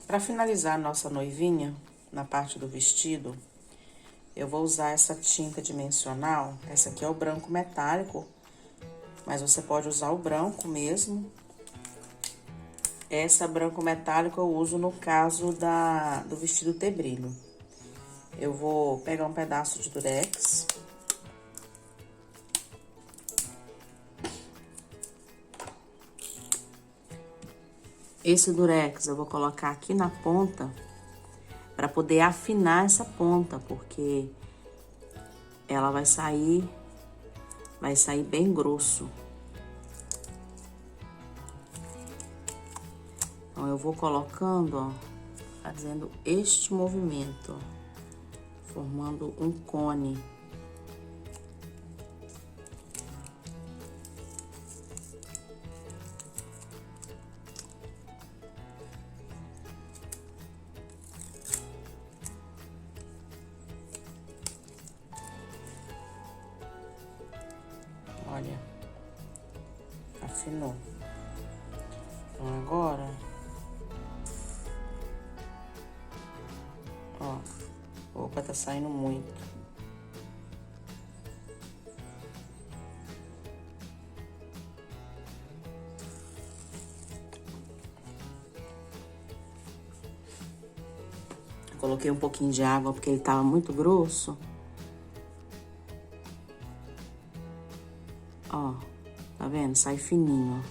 Para finalizar a nossa noivinha, na parte do vestido, eu vou usar essa tinta dimensional. Essa aqui é o branco metálico, mas você pode usar o branco mesmo. Essa branco metálico eu uso no caso do vestido ter brilho. Eu vou pegar um pedaço de durex. Esse durex eu vou colocar aqui na ponta para poder afinar essa ponta, porque ela vai sair bem grosso. Então, eu vou colocando, ó, fazendo este movimento, ó, formando um cone. Olha, afinou. Então, agora, ó, opa, tá saindo muito. Coloquei um pouquinho de água porque ele tava muito grosso. Ó, tá vendo? Sai fininho,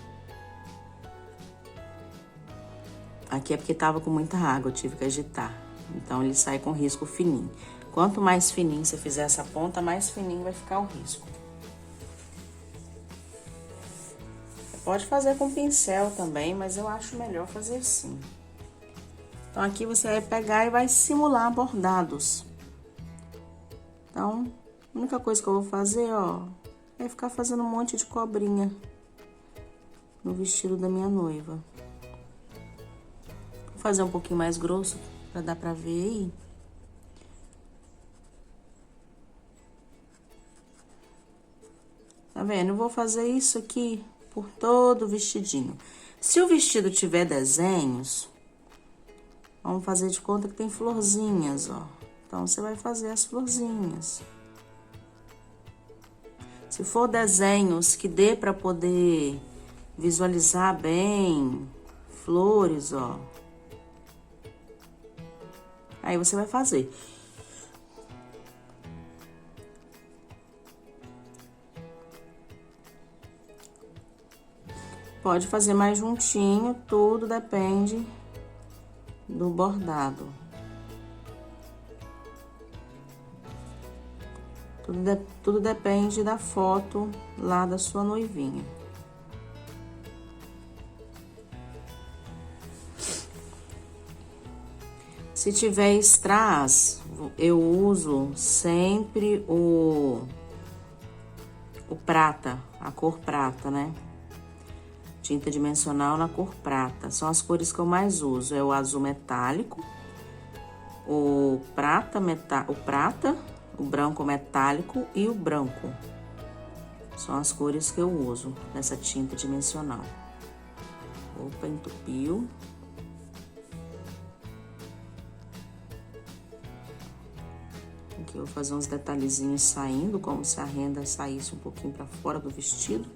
ó. Aqui é porque tava com muita água, eu tive que agitar. Então, ele sai com risco fininho. Quanto mais fininho você fizer essa ponta, mais fininho vai ficar o risco. Você pode fazer com pincel também, mas eu acho melhor fazer assim. Então, aqui você vai pegar e vai simular bordados. Então, a única coisa que eu vou fazer, ó, é ficar fazendo um monte de cobrinha no vestido da minha noiva. Vou fazer um pouquinho mais grosso, pra dar pra ver aí. Tá vendo? Eu vou fazer isso aqui por todo o vestidinho. Se o vestido tiver desenhos, vamos fazer de conta que tem florzinhas, ó. Então, você vai fazer as florzinhas. Se for desenhos que dê pra poder visualizar bem, flores, ó. Aí você vai fazer. Pode fazer mais juntinho, tudo depende do bordado. Tudo depende da foto lá da sua noivinha. Se tiver strass, eu uso sempre o prata, a cor prata, né? Tinta dimensional na cor prata. São as cores que eu mais uso. É o azul metálico, o prata, o branco metálico e o branco. São as cores que eu uso nessa tinta dimensional. Opa, entupiu. Aqui eu vou fazer uns detalhezinhos saindo, como se a renda saísse um pouquinho pra fora do vestido.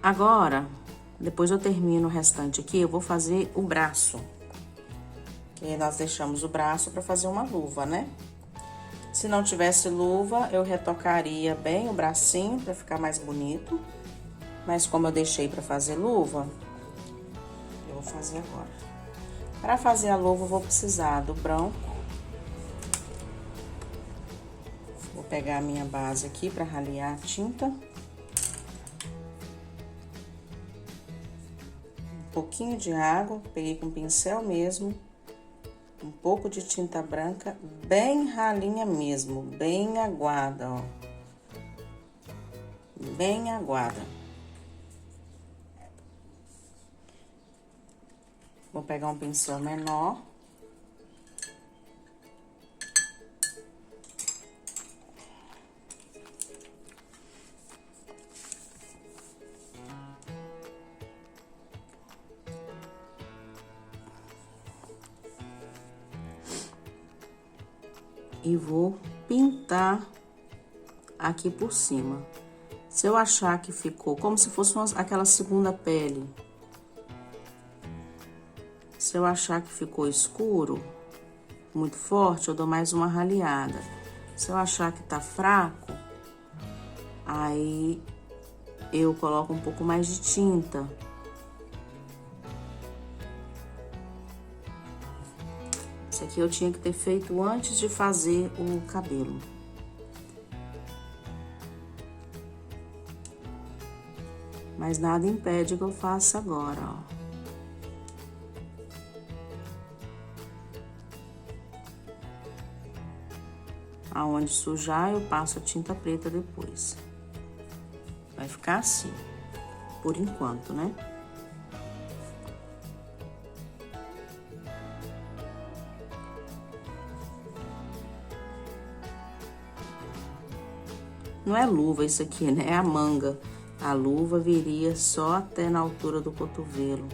Agora, depois eu termino o restante aqui, eu vou fazer o braço. Que nós deixamos o braço pra fazer uma luva, né? Se não tivesse luva, eu retocaria bem o bracinho pra ficar mais bonito. Mas como eu deixei pra fazer luva, eu vou fazer agora. Para fazer a luva, eu vou precisar do branco. Vou pegar a minha base aqui para ralear a tinta. Um pouquinho de água, peguei com pincel mesmo. Um pouco de tinta branca, bem ralinha mesmo, bem aguada, ó. Bem aguada. Vou pegar um pincel menor. e vou pintar aqui por cima. Se eu achar que ficou como se fosse aquela segunda pele, se eu achar que ficou escuro, muito forte, eu dou mais uma raleada. Se eu achar que tá fraco, aí eu coloco um pouco mais de tinta. Isso aqui eu tinha que ter feito antes de fazer o cabelo. Mas nada impede que eu faça agora, ó. Aonde sujar, eu passo a tinta preta depois. Vai ficar assim, por enquanto, né? Não é luva isso aqui, né? É a manga. A luva viria só até na altura do cotovelo.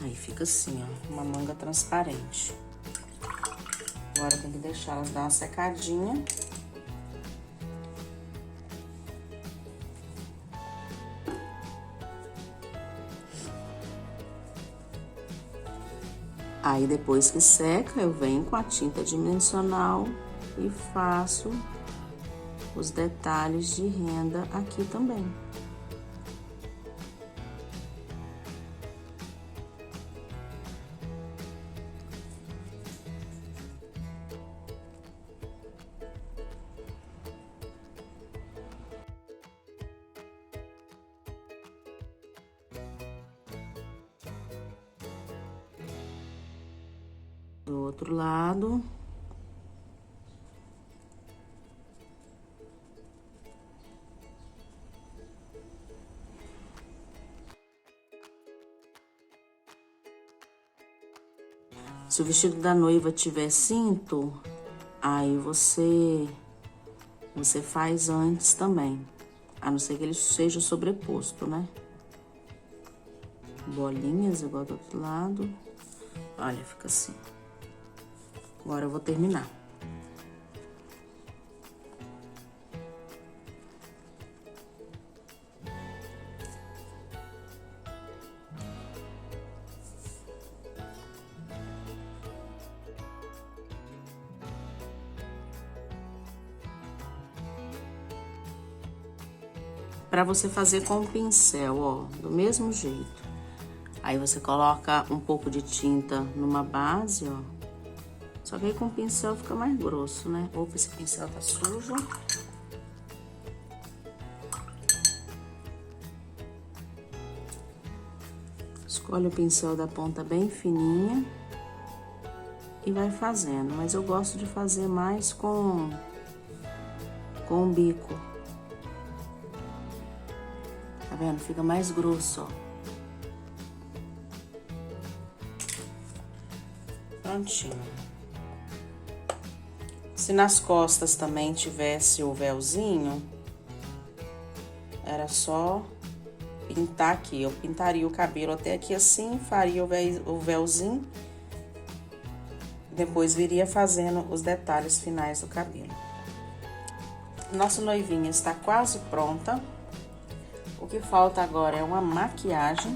Aí fica assim, ó, uma manga transparente. Agora tem que deixar elas dar uma secadinha. Aí, depois que seca, eu venho com a tinta dimensional e faço os detalhes de renda aqui também. Do outro lado. Se o vestido da noiva tiver cinto, aí você faz antes também. A não ser que ele seja sobreposto, né? Bolinhas igual do outro lado. Olha, fica assim. Agora eu vou terminar. Pra você fazer com o pincel, ó, do mesmo jeito. Aí você coloca um pouco de tinta numa base, ó. Só que aí com o pincel fica mais grosso, né? Opa, esse pincel tá sujo. Escolhe o pincel da ponta bem fininha e vai fazendo. Mas eu gosto de fazer mais com o bico. Tá vendo? Fica mais grosso, ó. Prontinho. Se nas costas também tivesse o véuzinho, era só pintar aqui. Eu pintaria o cabelo até aqui assim, faria o véuzinho. Depois viria fazendo os detalhes finais do cabelo. Nossa noivinha está quase pronta. O que falta agora é uma maquiagem.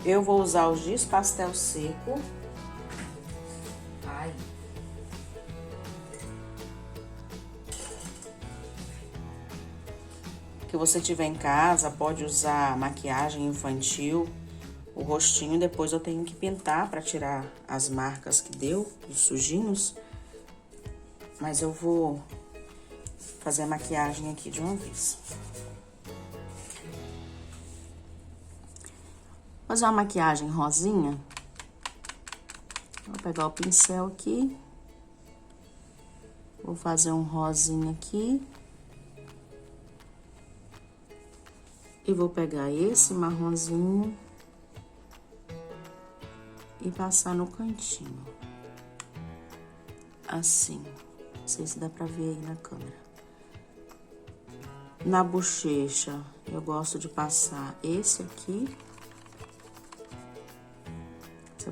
Eu vou usar o giz pastel seco. Ai. Que você tiver em casa, pode usar maquiagem infantil. O rostinho depois eu tenho que pintar para tirar as marcas que deu, os sujinhos. Mas eu vou fazer a maquiagem aqui de uma vez. Fazer uma maquiagem rosinha. Vou pegar o pincel aqui. Vou fazer um rosinha aqui. E vou pegar esse marronzinho e passar no cantinho. Assim. Não sei se dá pra ver aí na câmera. Na bochecha, eu gosto de passar esse aqui.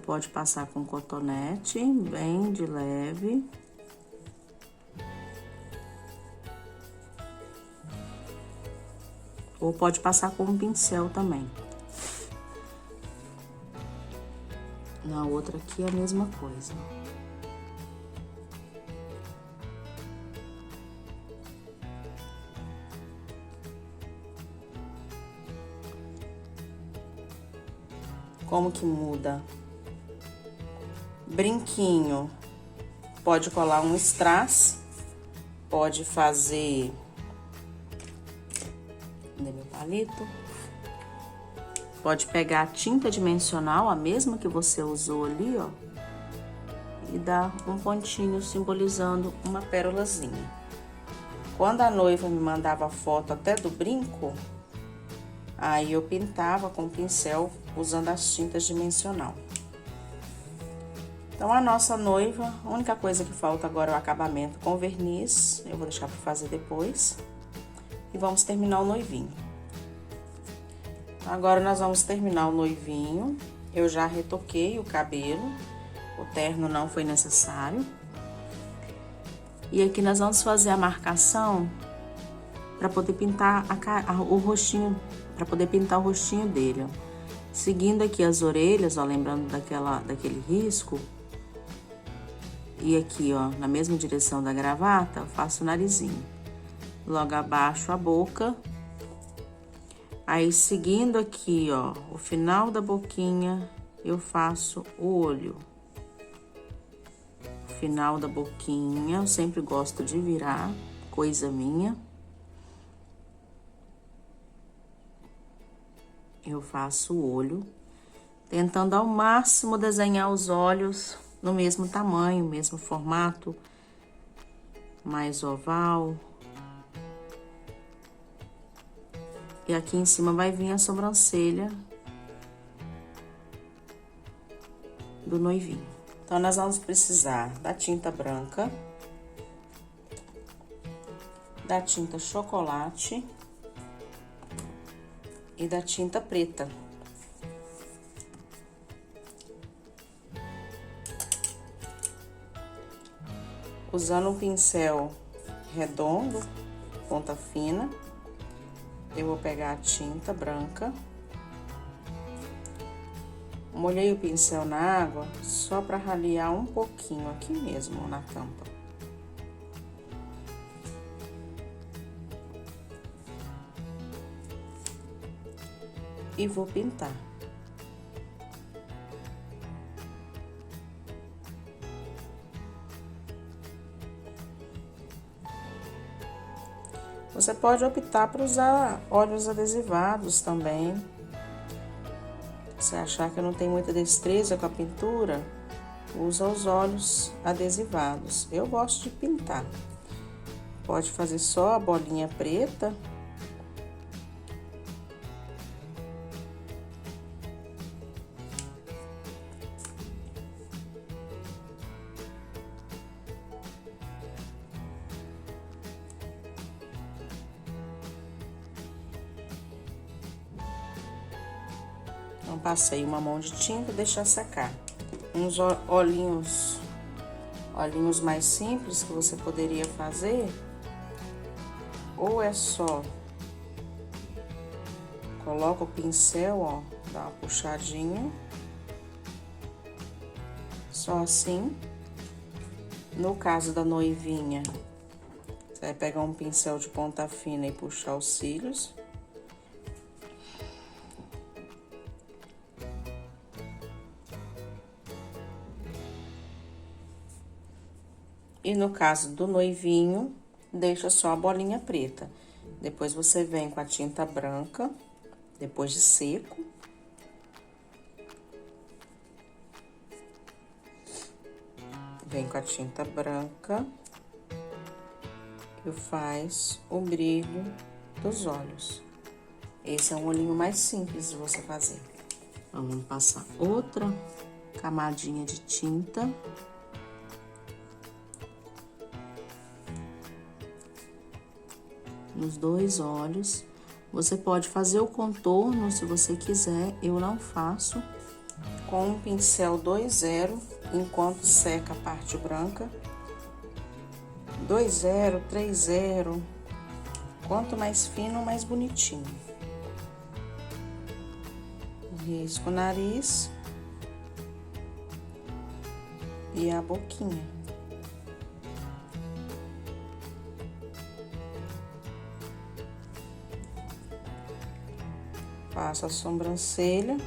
pode passar com cotonete, bem de leve. Ou pode passar com um pincel também. Na outra aqui é a mesma coisa. Como que muda? Brinquinho. Pode colar um strass. Pode fazer... Cadê meu palito? Pode pegar a tinta dimensional, a mesma que você usou ali, ó. E dar um pontinho simbolizando uma pérolazinha. Quando a noiva me mandava foto até do brinco, aí eu pintava com o pincel usando as tintas dimensional. Então, a nossa noiva, a única coisa que falta agora é o acabamento com verniz. Eu vou deixar para fazer depois. E vamos terminar o noivinho. Agora, nós vamos terminar o noivinho. Eu já retoquei o cabelo. O terno não foi necessário. E aqui nós vamos fazer a marcação para poder pintar o rostinho, para poder pintar o rostinho dele, ó. Seguindo aqui as orelhas, ó, lembrando daquele risco. E aqui, ó, na mesma direção da gravata, eu faço o narizinho. Logo abaixo a boca. Aí, seguindo aqui, ó, o final da boquinha, eu faço o olho. Final da boquinha, eu sempre gosto de virar, coisa minha. Eu faço o olho, tentando ao máximo desenhar os olhos no mesmo tamanho, mesmo formato, mais oval. E aqui em cima vai vir a sobrancelha do noivinho. Então, nós vamos precisar da tinta branca, da tinta chocolate e da tinta preta. Usando um pincel redondo, ponta fina, eu vou pegar a tinta branca. Molhei o pincel na água só para ralear um pouquinho aqui mesmo na tampa. E vou pintar. Você pode optar por usar óleos adesivados também. Se achar que não tem muita destreza com a pintura, usa os óleos adesivados. Eu gosto de pintar. Pode fazer só a bolinha preta. Então, passei uma mão de tinta e deixar secar. Uns olhinhos mais simples que você poderia fazer, ou é só coloca o pincel, ó, dá uma puxadinha, só assim. No caso da noivinha, você vai pegar um pincel de ponta fina e puxar os cílios. E no caso do noivinho, deixa só a bolinha preta. Depois você vem com a tinta branca, depois de seco. Vem com a tinta branca e faz o brilho dos olhos. Esse é um olhinho mais simples de você fazer. Vamos passar outra camadinha de tinta. Nos dois olhos. Você pode fazer o contorno se você quiser, eu não faço. com um pincel 2.0, enquanto seca a parte branca. 2.0, 3.0, quanto mais fino, mais bonitinho. Risco o nariz e a boquinha. Faço a sobrancelha.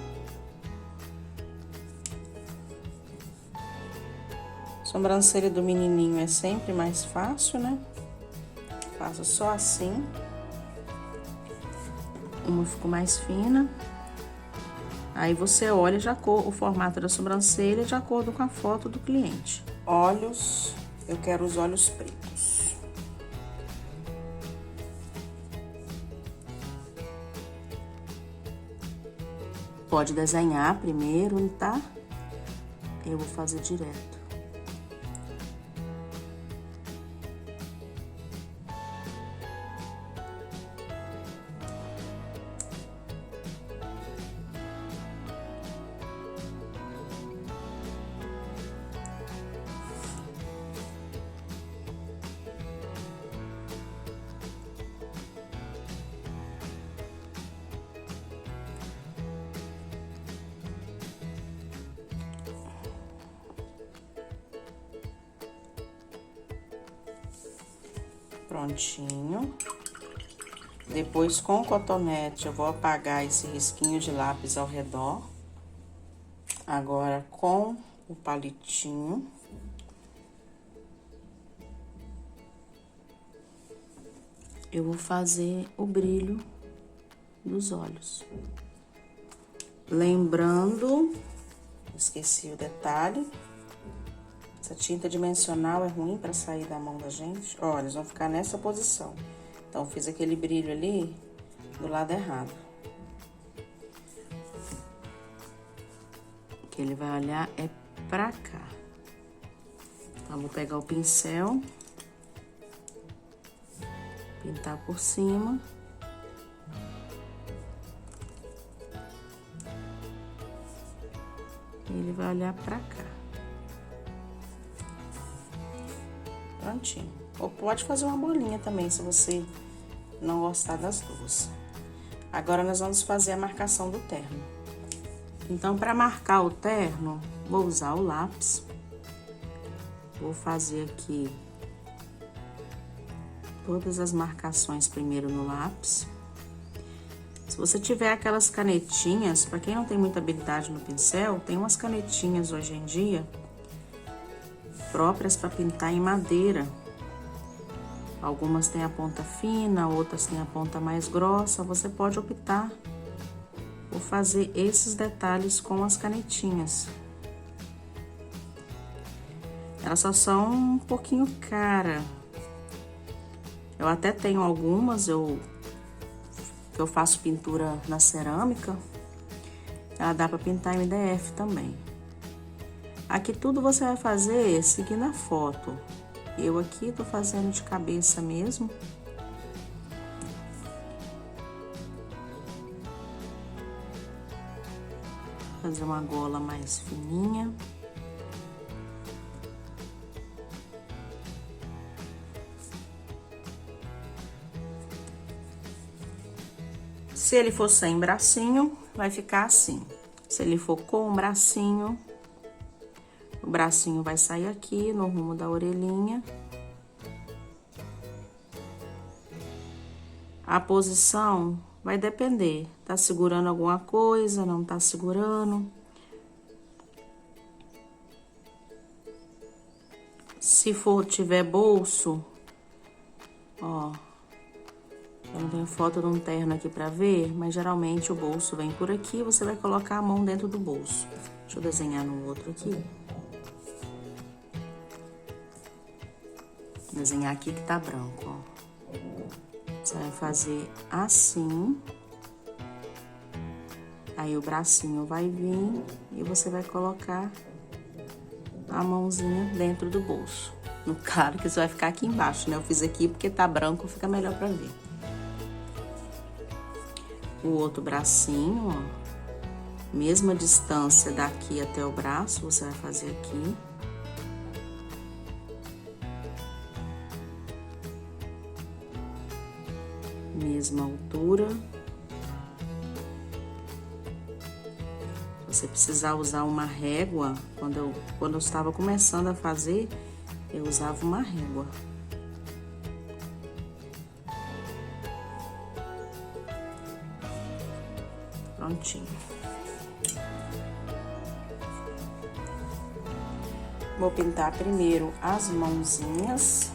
Sobrancelha do menininho é sempre mais fácil, né? Faço só assim. Uma ficou mais fina. Aí você olha já o formato da sobrancelha de acordo com a foto do cliente. Olhos, eu quero os olhos pretos. Pode desenhar primeiro, tá? Eu vou fazer direto. Prontinho. Depois, com o cotonete, eu vou apagar esse risquinho de lápis ao redor. Agora, com o palitinho. Eu vou fazer o brilho dos olhos. Lembrando, esqueci o detalhe. Essa tinta dimensional é ruim pra sair da mão da gente. Ó, eles vão ficar nessa posição. Então, fiz aquele brilho ali do lado errado. O que ele vai olhar é pra cá. Então, vou pegar o pincel. Pintar por cima. Ele vai olhar pra cá. Prontinho. Ou pode fazer uma bolinha também, se você não gostar das duas. Agora, nós vamos fazer a marcação do terno. Então, para marcar o terno, vou usar o lápis. Vou fazer aqui todas as marcações primeiro no lápis. Se você tiver aquelas canetinhas, para quem não tem muita habilidade no pincel, tem umas canetinhas hoje em dia próprias para pintar em madeira. Algumas têm a ponta fina, outras têm a ponta mais grossa. Você pode optar por fazer esses detalhes com as canetinhas. Elas só são um pouquinho cara. Eu até tenho algumas, que eu faço pintura na cerâmica. Ela dá para pintar em MDF também. Aqui tudo você vai fazer seguindo a foto. Eu aqui tô fazendo de cabeça mesmo. Fazer uma gola mais fininha. Se ele for sem bracinho, vai ficar assim. Se ele for com um bracinho, o bracinho vai sair aqui no rumo da orelhinha. A posição vai depender. Tá segurando alguma coisa, não tá segurando. Se tiver bolso, ó. Eu não tenho foto de um terno aqui pra ver, mas geralmente o bolso vem por aqui, você vai colocar a mão dentro do bolso. Deixa eu desenhar no outro aqui. Desenhar aqui que tá branco, ó. Você vai fazer assim. Aí o bracinho vai vir e você vai colocar a mãozinha dentro do bolso. No claro que isso vai ficar aqui embaixo, né? Eu fiz aqui porque tá branco, fica melhor pra ver. O outro bracinho, ó. Mesma distância daqui até o braço, você vai fazer aqui. Mesma altura. Se você precisar usar uma régua, quando eu estava começando a fazer, eu usava uma régua. Prontinho. Vou pintar primeiro as mãozinhas.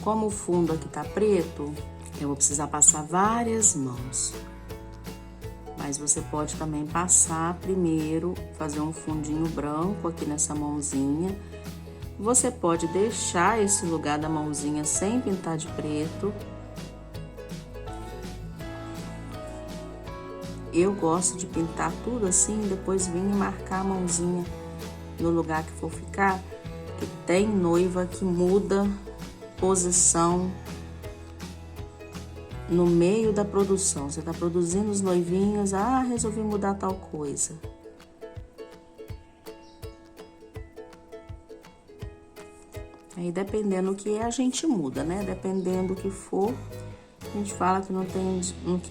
Como o fundo aqui tá preto, eu vou precisar passar várias mãos. Mas você pode também passar primeiro, fazer um fundinho branco aqui nessa mãozinha. Você pode deixar esse lugar da mãozinha sem pintar de preto. Eu gosto de pintar tudo assim, depois vir e marcar a mãozinha no lugar que for ficar, porque tem noiva que muda posição no meio da produção. Você tá produzindo os noivinhos, resolvi mudar tal coisa. Aí, dependendo do que é, a gente muda, né? Dependendo do que for, a gente fala que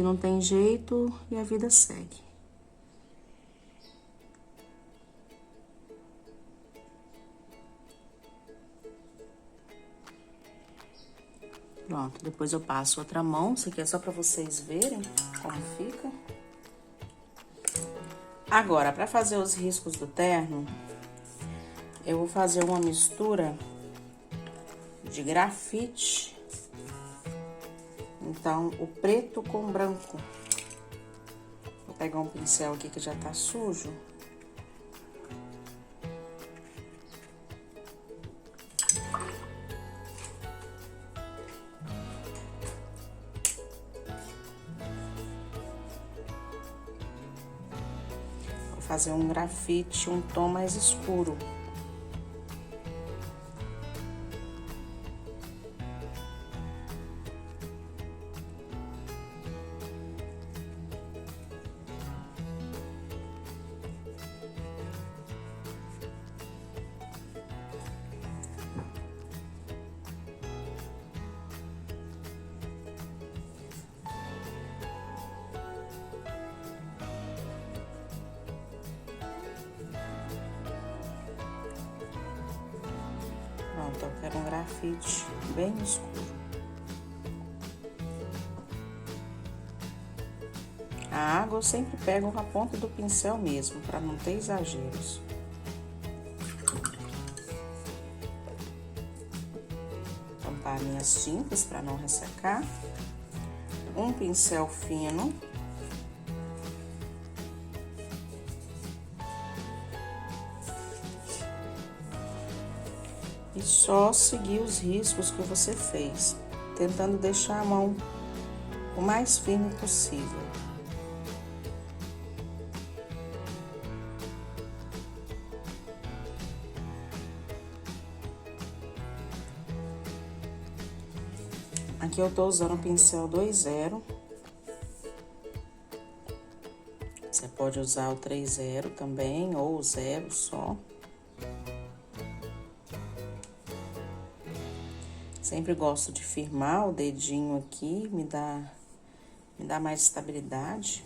não tem jeito e a vida segue. Pronto, depois eu passo outra mão. Isso aqui é só pra vocês verem como fica. Agora, pra fazer os riscos do terno, eu vou fazer uma mistura de grafite. Então, o preto com branco. Vou pegar um pincel aqui que já tá sujo. Vou fazer um grafite, um tom mais escuro. Pronto, eu quero um grafite bem escuro. A água eu sempre pego a ponta do pincel mesmo, para não ter exageros. Tampar minhas tintas para não ressecar. Um pincel fino. E só seguir os riscos que você fez, tentando deixar a mão o mais firme possível. Aqui eu tô usando o pincel 2.0. Você pode usar o 3.0 também, ou o 0 só. Sempre gosto de firmar o dedinho aqui, me dá mais estabilidade.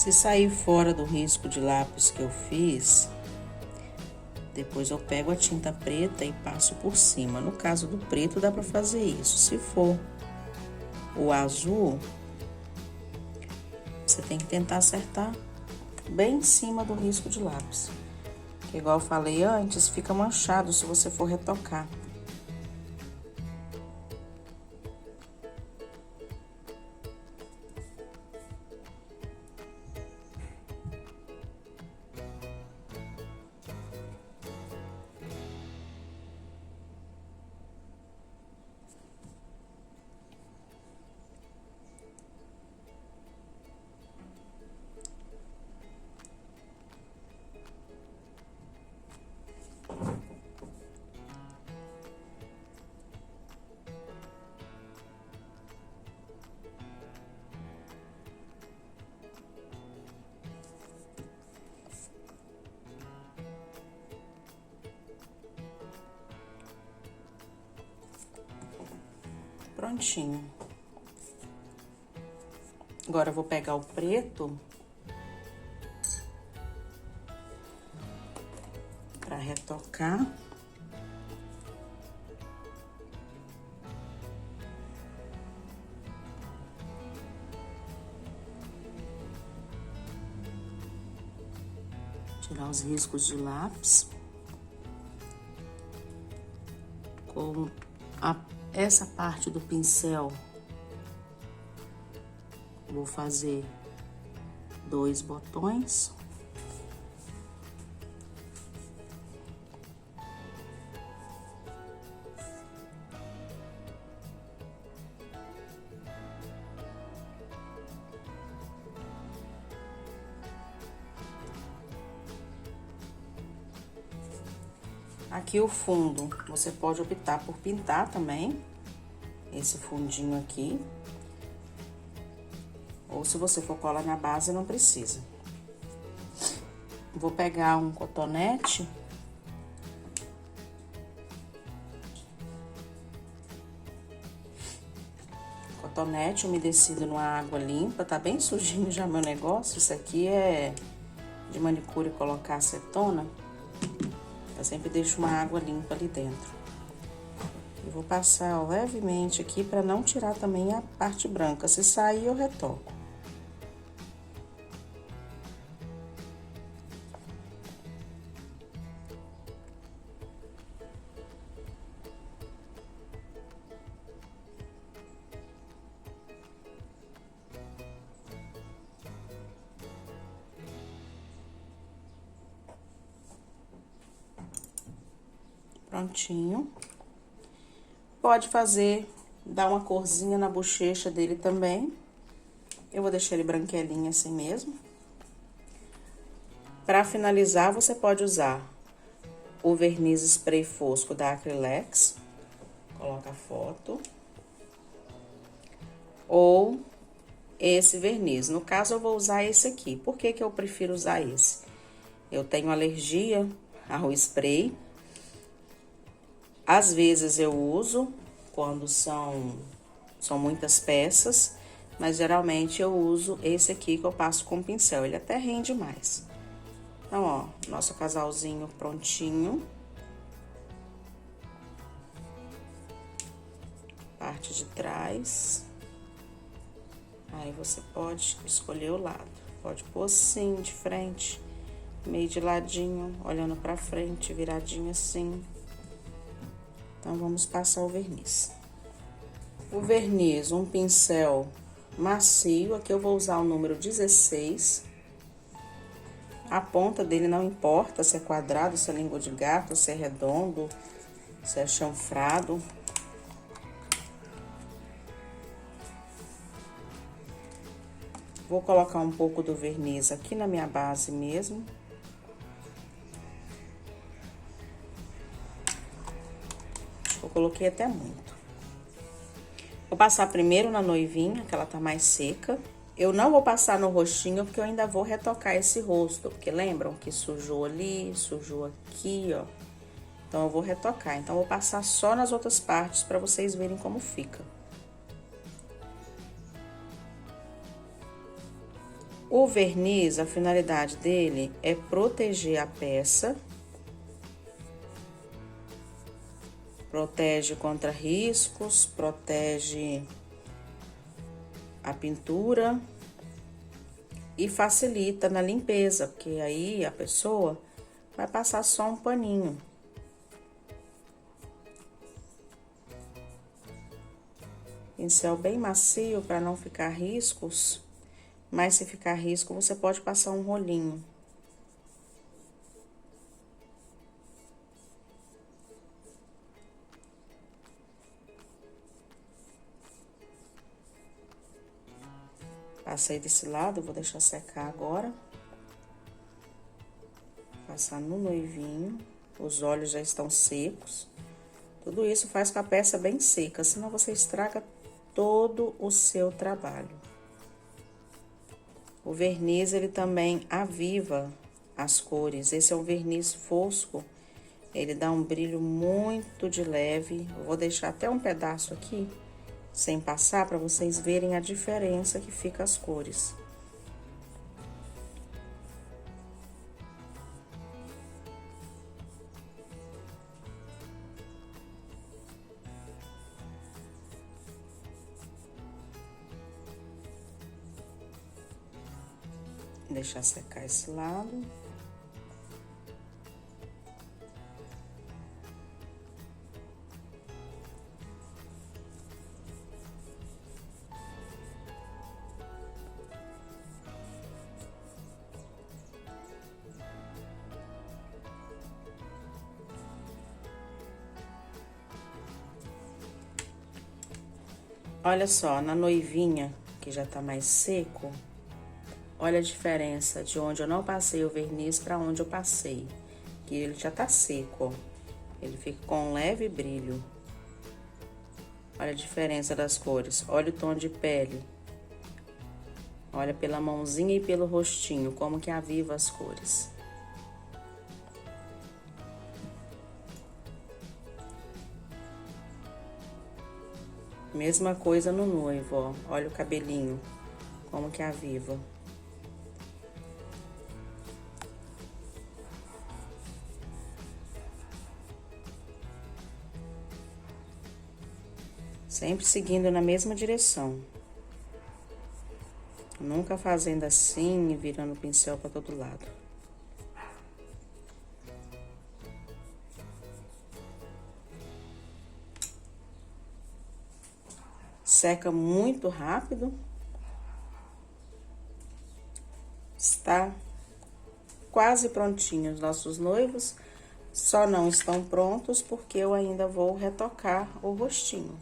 Se sair fora do risco de lápis que eu fiz, depois eu pego a tinta preta e passo por cima. No caso do preto, dá pra fazer isso. Se for o azul, você tem que tentar acertar bem em cima do risco de lápis. Que, igual eu falei antes, fica manchado se você for retocar. Prontinho. Agora eu vou pegar o preto para retocar. Tirar os riscos de lápis. Com essa parte do pincel, vou fazer 2 botões. Aqui o fundo, você pode optar por pintar também, esse fundinho aqui. Ou se você for colar na base, não precisa. Vou pegar um cotonete. Cotonete umedecido numa água limpa, tá bem sujinho já meu negócio. Isso aqui é de manicure colocar acetona. Eu sempre deixo uma água limpa ali dentro. Eu vou passar levemente aqui para não tirar também a parte branca. Se sair, eu retoco. Prontinho. Pode fazer, dar uma corzinha na bochecha dele também. Eu vou deixar ele branquelinho assim mesmo. Para finalizar, você pode usar o verniz spray fosco da Acrylex. Coloca a foto. Ou esse verniz. No caso, eu vou usar esse aqui. Por que que eu prefiro usar esse? Eu tenho alergia ao spray. Às vezes eu uso quando são muitas peças, mas geralmente eu uso esse aqui que eu passo com pincel, ele até rende mais. Então, ó, nosso casalzinho prontinho. Parte de trás. Aí você pode escolher o lado, pode pôr assim, de frente, meio de ladinho, olhando pra frente, viradinho assim. Então, vamos passar o verniz. O verniz, um pincel macio, aqui eu vou usar o número 16. A ponta dele não importa se é quadrado, se é língua de gato, se é redondo, se é chanfrado. Vou colocar um pouco do verniz aqui na minha base mesmo. Eu coloquei até muito. Vou passar primeiro na noivinha, que ela tá mais seca. Eu não vou passar no rostinho, porque eu ainda vou retocar esse rosto. Porque lembram que sujou ali, sujou aqui, ó. Então, eu vou retocar. Então, eu vou passar só nas outras partes, pra vocês verem como fica. O verniz, a finalidade dele é proteger a peça, protege contra riscos, protege a pintura e facilita na limpeza, porque aí a pessoa vai passar só um paninho. Pincel bem macio para não ficar riscos, mas se ficar risco, você pode passar um rolinho. Passei desse lado, vou deixar secar agora. Passar no noivinho, os olhos já estão secos. Tudo isso faz com a peça bem seca, senão você estraga todo o seu trabalho. O verniz, ele também aviva as cores. Esse é um verniz fosco, ele dá um brilho muito de leve. Eu vou deixar até um pedaço aqui, sem passar, para vocês verem a diferença que fica as cores. Deixar secar esse lado. Olha só, na noivinha, que já tá mais seco, olha a diferença de onde eu não passei o verniz para onde eu passei. Que ele já tá seco, ó. Ele fica com um leve brilho. Olha a diferença das cores. Olha o tom de pele. Olha pela mãozinha e pelo rostinho, como que aviva as cores. Mesma coisa no noivo, ó. Olha o cabelinho, como que aviva. Sempre seguindo na mesma direção. Nunca fazendo assim e virando o pincel para todo lado. Seca muito rápido. Está quase prontinho os nossos noivos. Só não estão prontos porque eu ainda vou retocar o rostinho.